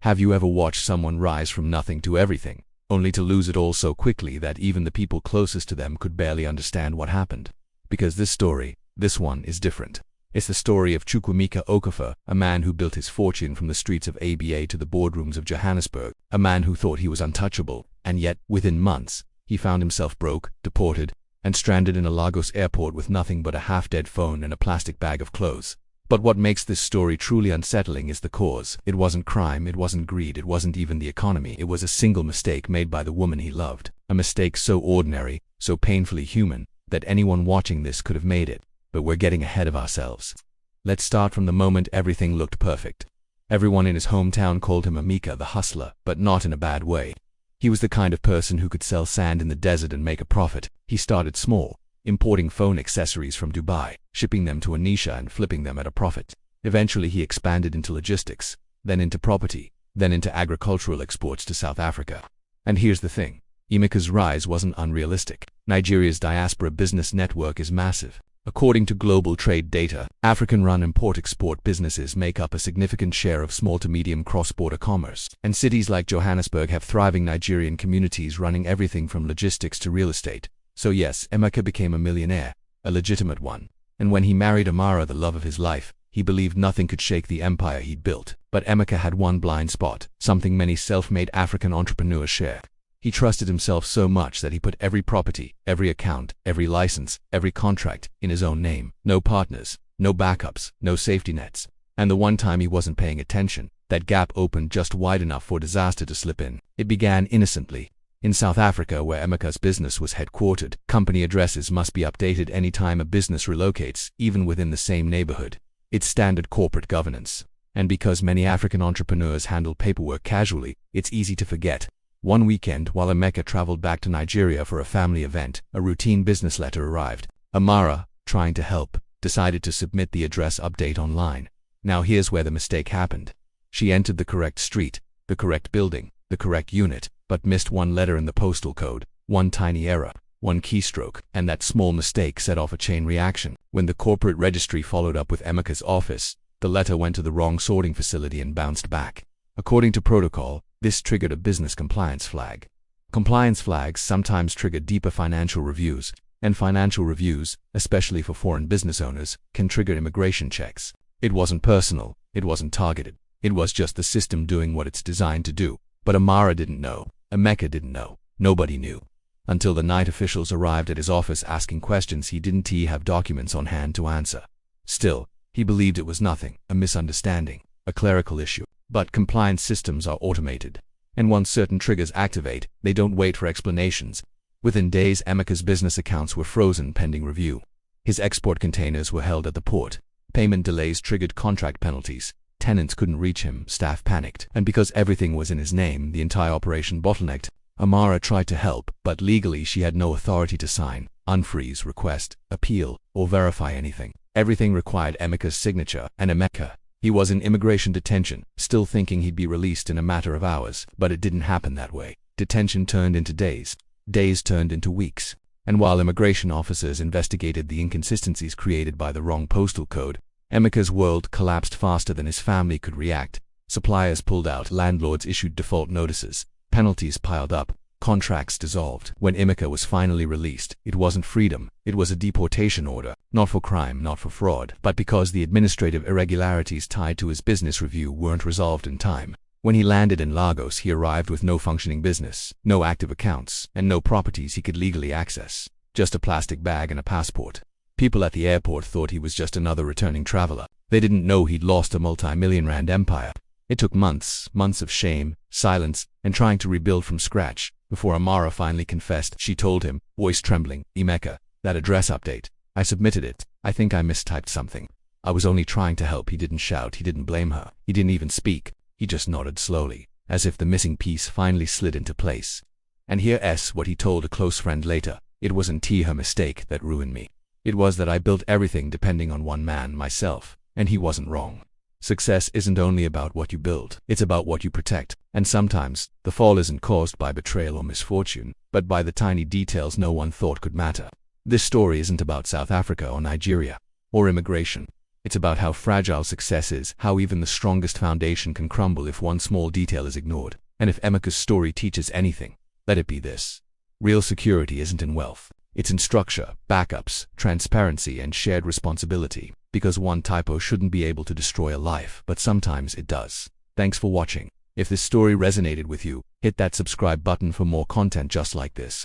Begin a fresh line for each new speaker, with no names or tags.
Have you ever watched someone rise from nothing to everything, only to lose it all so quickly that even the people closest to them could barely understand what happened? Because this one is different. It's the story of Chukwuemeka Okafor, a man who built his fortune from the streets of Aba to the boardrooms of Johannesburg, a man who thought he was untouchable, and yet, within months, he found himself broke, deported, and stranded in a Lagos airport with nothing but a half-dead phone and a plastic bag of clothes. But what makes this story truly unsettling is the cause. It wasn't crime, it wasn't greed, it wasn't even the economy. It was a single mistake made by the woman he loved. A mistake so ordinary, so painfully human, that anyone watching this could have made it. But we're getting ahead of ourselves. Let's start from the moment everything looked perfect. Everyone in his hometown called him Emeka the hustler, but not in a bad way. He was the kind of person who could sell sand in the desert and make a profit. He started small, importing phone accessories from Dubai, shipping them to Anisha and flipping them at a profit. Eventually he expanded into logistics, then into property, then into agricultural exports to South Africa. And here's the thing, Emeka's rise wasn't unrealistic. Nigeria's diaspora business network is massive. According to global trade data, African-run import-export businesses make up a significant share of small to medium cross-border commerce. And cities like Johannesburg have thriving Nigerian communities running everything from logistics to real estate. So yes, Emeka became a millionaire, a legitimate one. And when he married Amara, the love of his life, he believed nothing could shake the empire he'd built. But Emeka had one blind spot, something many self-made African entrepreneurs share. He trusted himself so much that he put every property, every account, every license, every contract in his own name. No partners, no backups, no safety nets. And the one time he wasn't paying attention, that gap opened just wide enough for disaster to slip in. It began innocently. In South Africa, where Emeka's business was headquartered, company addresses must be updated any time a business relocates, even within the same neighborhood. It's standard corporate governance. And because many African entrepreneurs handle paperwork casually, it's easy to forget. One weekend, while Emeka traveled back to Nigeria for a family event, a routine business letter arrived. Amara, trying to help, decided to submit the address update online. Now here's where the mistake happened. She entered the correct street, the correct building, the correct unit, but missed one letter in the postal code, one tiny error, one keystroke, and that small mistake set off a chain reaction. When the corporate registry followed up with Emeka's office, the letter went to the wrong sorting facility and bounced back. According to protocol, this triggered a business compliance flag. Compliance flags sometimes trigger deeper financial reviews, and financial reviews, especially for foreign business owners, can trigger immigration checks. It wasn't personal, it wasn't targeted. It was just the system doing what it's designed to do. But Amara didn't know. Emeka didn't know. Nobody knew. Until the night officials arrived at his office asking questions he didn't have documents on hand to answer. Still, he believed it was nothing, a misunderstanding, a clerical issue. But compliance systems are automated. And once certain triggers activate, they don't wait for explanations. Within days, Emeka's business accounts were frozen pending review. His export containers were held at the port. Payment delays triggered contract penalties. Tenants couldn't reach him, staff panicked, and because everything was in his name, the entire operation bottlenecked. Amara tried to help, but legally she had no authority to sign, unfreeze, request, appeal, or verify anything. Everything required Emeka's signature, and Emeka, he was in immigration detention, still thinking he'd be released in a matter of hours, but it didn't happen that way. Detention turned into days. Days turned into weeks. And while immigration officers investigated the inconsistencies created by the wrong postal code, Emeka's world collapsed faster than his family could react. Suppliers pulled out, landlords issued default notices, penalties piled up, contracts dissolved. When Emeka was finally released, it wasn't freedom, it was a deportation order, not for crime, not for fraud, but because the administrative irregularities tied to his business review weren't resolved in time. When he landed in Lagos, he arrived with no functioning business, no active accounts, and no properties he could legally access. Just a plastic bag and a passport. People at the airport thought he was just another returning traveler. They didn't know he'd lost a multi-million-rand empire. It took months of shame, silence, and trying to rebuild from scratch, before Amara finally confessed. She told him, voice trembling, "Emeka, that address update, I submitted it. I think I mistyped something. I was only trying to help." He didn't shout, he didn't blame her, he didn't even speak. He just nodded slowly, as if the missing piece finally slid into place. And here's what he told a close friend later. "It wasn't her mistake that ruined me. It was that I built everything depending on one man, myself, and he wasn't wrong." Success isn't only about what you build, it's about what you protect. And sometimes, the fall isn't caused by betrayal or misfortune, but by the tiny details no one thought could matter. This story isn't about South Africa or Nigeria, or immigration. It's about how fragile success is, how even the strongest foundation can crumble if one small detail is ignored. And if Emeka's story teaches anything, let it be this. Real security isn't in wealth. It's in structure, backups, transparency, and shared responsibility. Because one typo shouldn't be able to destroy a life, but sometimes it does. Thanks for watching. If this story resonated with you, hit that subscribe button for more content just like this.